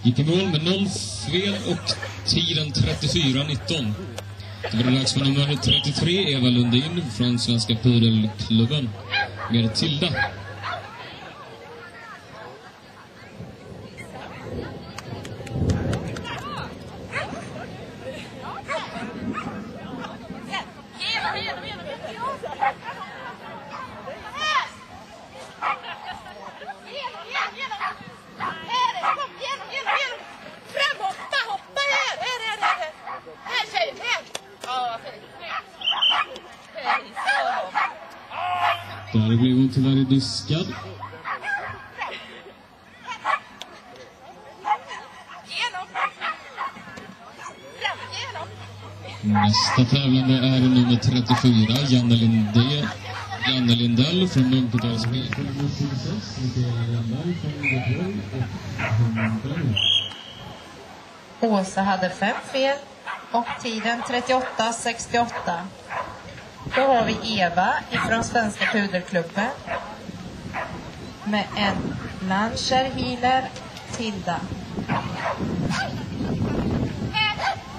gick i mål med 0 fel och tiden 34:19. Det var dags för nummer 33, Eva Lundin från Svenska Pudelklubben med Tilda. Där blev hon tyvärr diskad. Nästa tävlande är nummer 34, Janne Lindell från Munkedalsby. Åsa hade 5 fel och tiden 38:68. Då har vi Eva ifrån Svenska Pudelklubben med en Lancia Healer Tilda.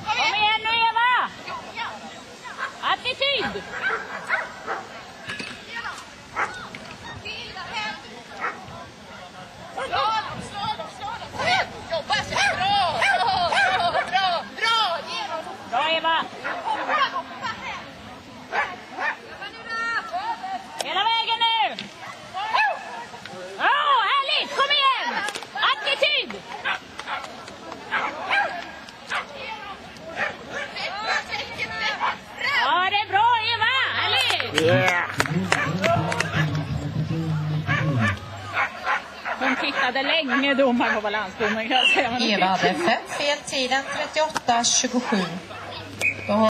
Kom igen nu, Eva! Attityd! Bra, Eva! Hela vägen nu! Härligt! Kom igen! Attityd! Ja, det är bra, Eva! Härligt! Hon tittade länge, domaren på balansdomen, kan jag säga. Eva hade 5 fel, tiden 38:27.